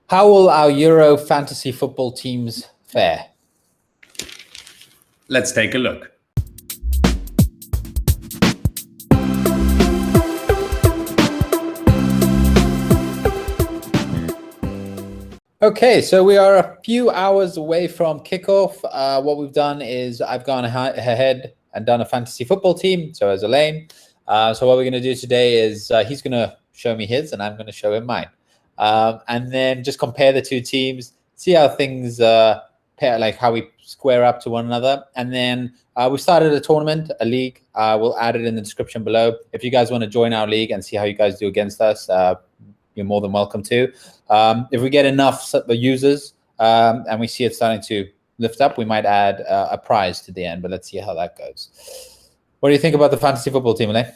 How will our Euro fantasy football teams fare? Let's take a look. Okay, so we are a few hours away from kickoff. What we've done is I've gone ahead and done a fantasy football team, so as Elaine. So what we're going to do today is he's going to show me his and I'm going to show him mine. And then just compare the two teams, see how things pair, like how we square up to one another. And then we started a tournament, a league. We'll add it in the description below. If you guys want to join our league and see how you guys do against us, you're more than welcome to. If we get enough users and we see it starting to lift up, we might add a prize to the end, but let's see how that goes. What do you think about the fantasy football team, Elaine?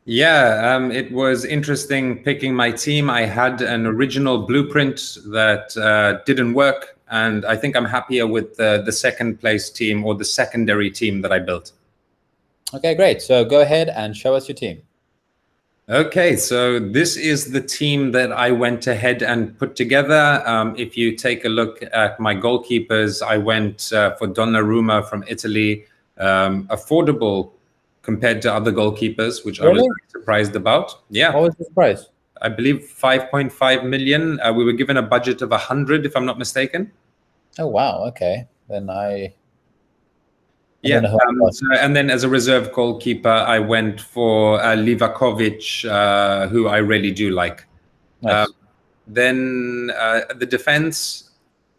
Yeah, it was interesting picking my team. I had an original blueprint that didn't work, and I think I'm happier with the second place team, or the secondary team that I built. Okay, great. So go ahead and show us your team. Okay, so this is the team that I went ahead and put together. If you take a look at my goalkeepers, I went for Donnarumma from Italy, affordable compared to other goalkeepers, which really? I was very surprised about. Yeah. What was the price? I believe 5.5 million. We were given a budget of 100, if I'm not mistaken. Oh, wow. Okay. Then yeah, and then as a reserve goalkeeper, I went for Livakovic, who I really do like. Nice. Then the defense,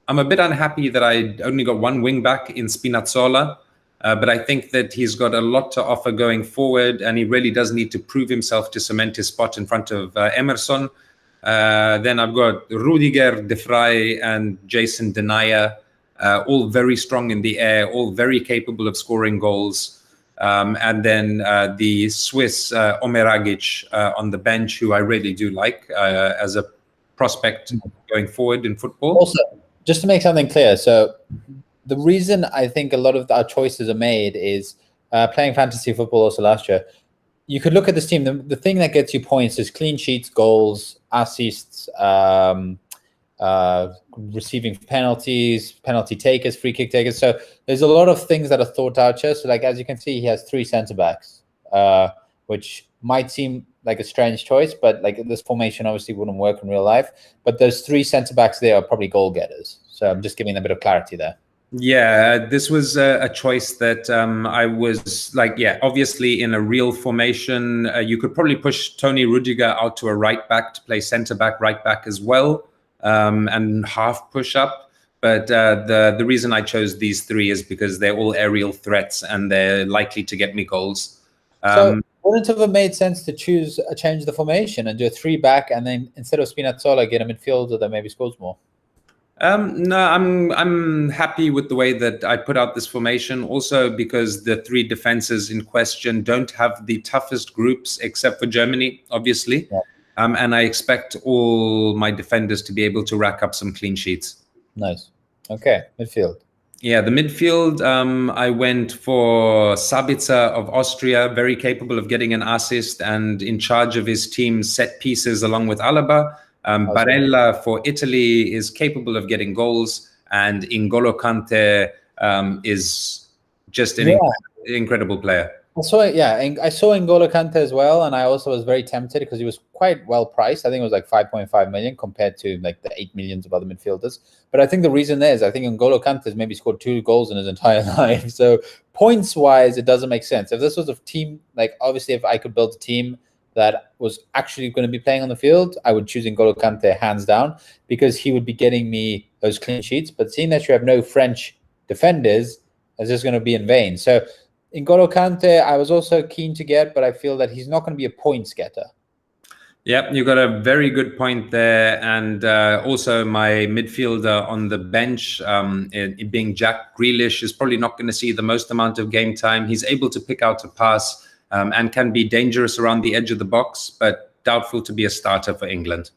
I'm a bit unhappy that I only got one wing back in Spinazzola, but I think that he's got a lot to offer going forward, and he really does need to prove himself to cement his spot in front of Emerson. Then I've got Rudiger, De Vrij, and Jason Denayer. All very strong in the air, all very capable of scoring goals. And then the Swiss Omeragic on the bench, who I really do like as a prospect going forward in football. Also, just to make something clear, so the reason I think a lot of our choices are made is playing fantasy football also last year. You could look at this team. The thing that gets you points is clean sheets, goals, assists, receiving penalties, penalty takers, free kick takers. So there's a lot of things that are thought out here. So like, as you can see, he has 3 center backs, which might seem like a strange choice, but like this formation obviously wouldn't work in real life. But those 3 center backs there are probably goal getters. So I'm just giving a bit of clarity there. Yeah, this was a choice that I was like, yeah, obviously in a real formation, you could probably push Tony Rudiger out to a right back to play center back, right back as well. And half push up, but the reason I chose these 3 is because they're all aerial threats and they're likely to get me goals. So wouldn't it have made sense to change the formation and do a 3 back, and then instead of Spinazzola, get a midfielder that maybe scores more? No, I'm happy with the way that I put out this formation. Also, because the 3 defenses in question don't have the toughest groups except for Germany, obviously. Yeah. And I expect all my defenders to be able to rack up some clean sheets. Nice. Okay, midfield. Yeah, the midfield, I went for Sabitzer of Austria, very capable of getting an assist and in charge of his team's set pieces along with Alaba. Barella for Italy is capable of getting goals, and N'Golo Kante is just an incredible player. I saw N'Golo Kante as well, and I also was very tempted because he was quite well priced. I think it was like 5.5 million compared to like the 8 millions of other midfielders. But I think the reason there is I think N'Golo Kante has maybe scored 2 goals in his entire life. So points-wise, it doesn't make sense. If this was a team, like obviously if I could build a team that was actually going to be playing on the field, I would choose N'Golo Kante hands down because he would be getting me those clean sheets. But seeing that you have no French defenders, it's just going to be in vain. So N'Golo Kante, I was also keen to get, but I feel that he's not going to be a points getter. Yep, you got a very good point there. And also my midfielder on the bench, it being Jack Grealish, is probably not going to see the most amount of game time. He's able to pick out a pass and can be dangerous around the edge of the box, but doubtful to be a starter for England.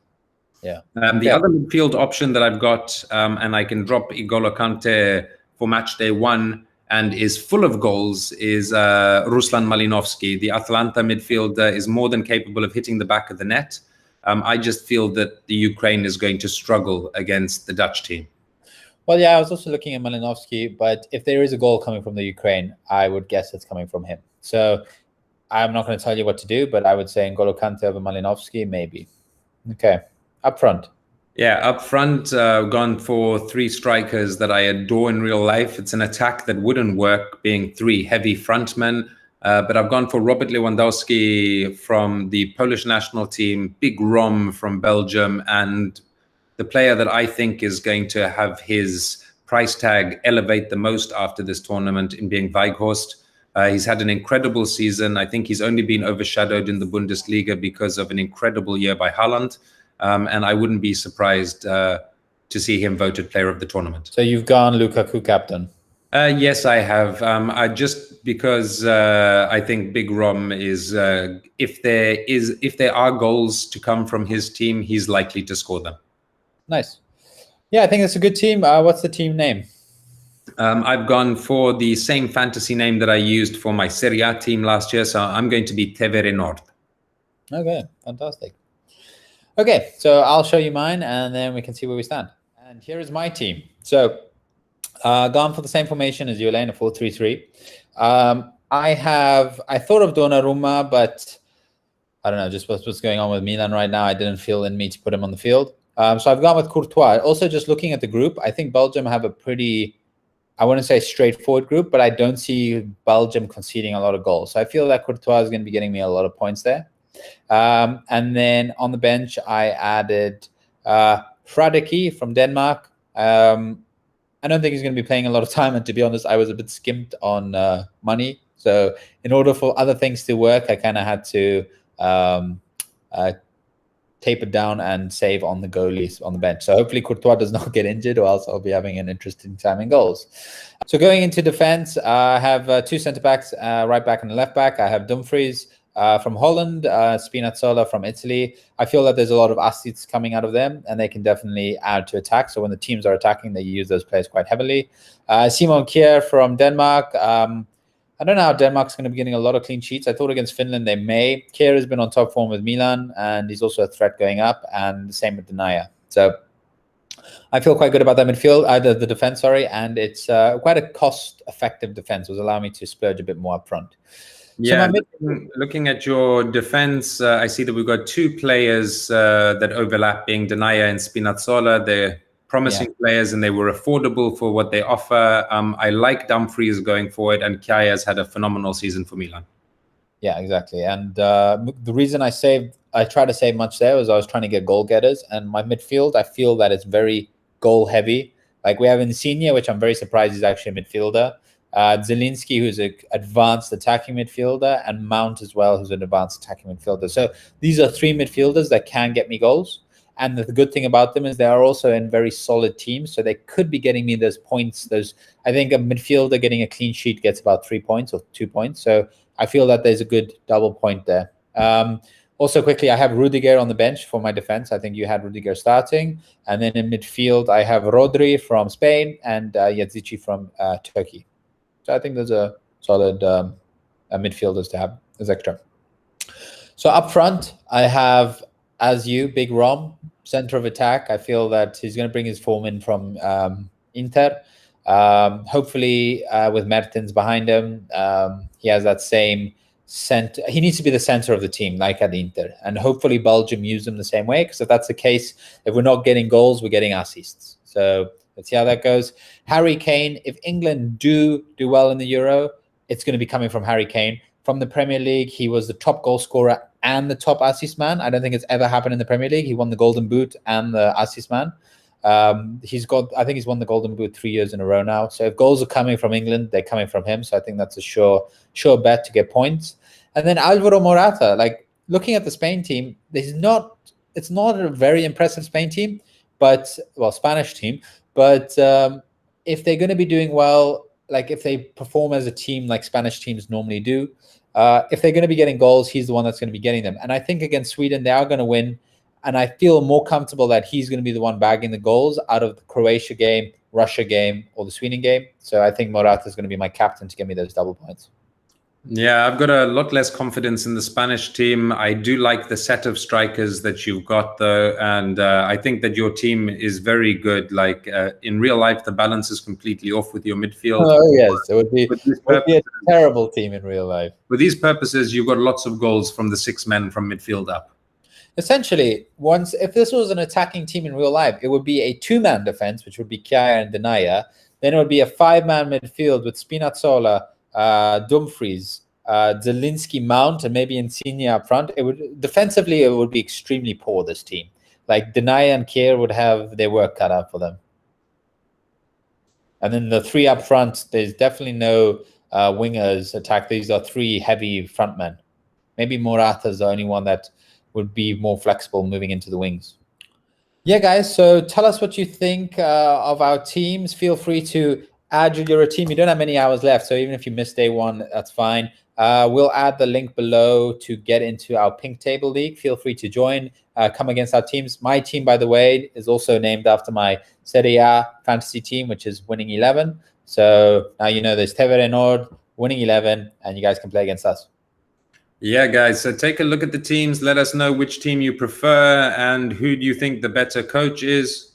Yeah. The other midfield option that I've got, and I can drop N'Golo Kante for match day 1, and is full of goals, is Ruslan Malinovsky. The Atalanta midfielder is more than capable of hitting the back of the net. I just feel that the Ukraine is going to struggle against the Dutch team. Well, yeah, I was also looking at Malinovsky, but if there is a goal coming from the Ukraine, I would guess it's coming from him. So I'm not going to tell you what to do, but I would say N'Golo Kante over Malinovsky, maybe. Okay, up front. Yeah, up front, gone for three strikers that I adore in real life. It's an attack that wouldn't work being three heavy frontmen. But I've gone for Robert Lewandowski from the Polish national team, Big Rom from Belgium, and the player that I think is going to have his price tag elevate the most after this tournament in being Weghorst. He's had an incredible season. I think he's only been overshadowed in the Bundesliga because of an incredible year by Haaland. And I wouldn't be surprised to see him voted player of the tournament. So you've gone Lukaku captain? Yes, I have. I just because I think Big Rom is if there are goals to come from his team, he's likely to score them. Nice. Yeah, I think it's a good team. What's the team name? I've gone for the same fantasy name that I used for my Serie A team last year, so I'm going to be Tevere Nord. Okay, fantastic. Okay, so I'll show you mine, and then we can see where we stand. And here is my team. So, gone for the same formation as you, Elaine, a 4-3-3. I thought of Donnarumma, but I don't know, just what's going on with Milan right now. I didn't feel in me to put him on the field. So I've gone with Courtois. Also, just looking at the group, I think Belgium have a pretty, I wouldn't say straightforward group, but I don't see Belgium conceding a lot of goals. So I feel that Courtois is going to be getting me a lot of points there. And then on the bench, I added Fradeke from Denmark. I don't think he's going to be playing a lot of time. And to be honest, I was a bit skimped on money. So in order for other things to work, I kind of had to taper down and save on the goalies on the bench. So hopefully Courtois does not get injured, or else I'll be having an interesting time in goals. So going into defense, I have two centre-backs, right back and left back. I have Dumfries from Holland, Spinazzola from Italy. I feel that there's a lot of assets coming out of them, and they can definitely add to attack. So when the teams are attacking, they use those players quite heavily. Simon Kjær from Denmark. I don't know how Denmark's going to be getting a lot of clean sheets. I thought against Finland they may. Kjær has been on top form with Milan, and he's also a threat going up, and the same with Denayer. So I feel quite good about that midfield, the defense, sorry, and it's quite a cost-effective defense. It was allowing me to splurge a bit more up front. Yeah, so looking at your defense, I see that we've got two players that overlap, being Denayer and Spinazzola. They're promising players, and they were affordable for what they offer. I like Dumfries going forward, and Kjær has had a phenomenal season for Milan. Yeah, exactly. And the reason I try to save much there was I was trying to get goal getters, and my midfield, I feel that it's very goal heavy. Like we have Insigne, which I'm very surprised is actually a midfielder. Zielinski, who's an advanced attacking midfielder, and Mount as well, who's an advanced attacking midfielder. So these are three midfielders that can get me goals. And the good thing about them is they are also in very solid teams. So they could be getting me those points. I think a midfielder getting a clean sheet gets about 3 points or 2 points. So I feel that there's a good double point there. Also, quickly, I have Rudiger on the bench for my defense. I think you had Rudiger starting. And then in midfield, I have Rodri from Spain and Yazici from Turkey. So I think there's a solid midfielders to have as extra. So up front, I have, as you, Big Rom, center of attack. I feel that he's going to bring his form in from Inter. Hopefully, with Mertens behind him, he has that same center. He needs to be the center of the team, like at Inter. And hopefully Belgium use him the same way, because if that's the case, if we're not getting goals, we're getting assists. So let's see how that goes. Harry Kane, if England do well in the Euro, it's going to be coming from Harry Kane. From the Premier League, he was the top goal scorer and the top assist man. I don't think it's ever happened in the Premier League. He won the Golden Boot and the assist man. I think he's won the Golden Boot 3 years in a row now. So if goals are coming from England, they're coming from him. So I think that's a sure bet to get points. And then Alvaro Morata, like looking at the Spain team, it's not a very impressive Spain team, Spanish team. But if they're going to be doing well, like if they perform as a team like Spanish teams normally do, if they're going to be getting goals, he's the one that's going to be getting them. And I think against Sweden, they are going to win. And I feel more comfortable that he's going to be the one bagging the goals out of the Croatia game, Russia game, or the Sweden game. So I think Morata is going to be my captain to give me those double points. Yeah, I've got a lot less confidence in the Spanish team. I do like the set of strikers that you've got, though, and I think that your team is very good. Like in real life, the balance is completely off with your midfield. Oh yes, it With these would be a purposes, terrible team in real life. with these purposes, you've got lots of goals from the 6 men from midfield up. Essentially, once if this was an attacking team in real life, it would be a two-man defense, which would be Kjaer and Denaya. Then it would be a five-man midfield with Spinazzola, Dumfries, Zielinski, Mount, and maybe Insigne up front. It would defensively, it would be extremely poor. This team, like Denaya and Kjaer, would have their work cut out for them. And then the three up front, there's definitely no wingers attack. These are three heavy frontmen. Maybe Morata's the only one that would be more flexible moving into the wings. Yeah, guys, so tell us what you think of our teams. Feel free to add your team. You don't have many hours left, so even if you missed day one, that's fine. We'll add the link below to get into our pink table league. Feel free to join, come against our teams. My team, by the way, is also named after my Serie A fantasy team, which is Winning 11. So now you know there's Tevere Nord, Winning 11, and you guys can play against us. Yeah, guys, so take a look at the teams. Let us know which team you prefer and who do you think the better coach is.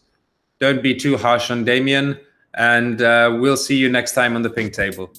Don't be too harsh on Damien, and we'll see you next time on the pink table.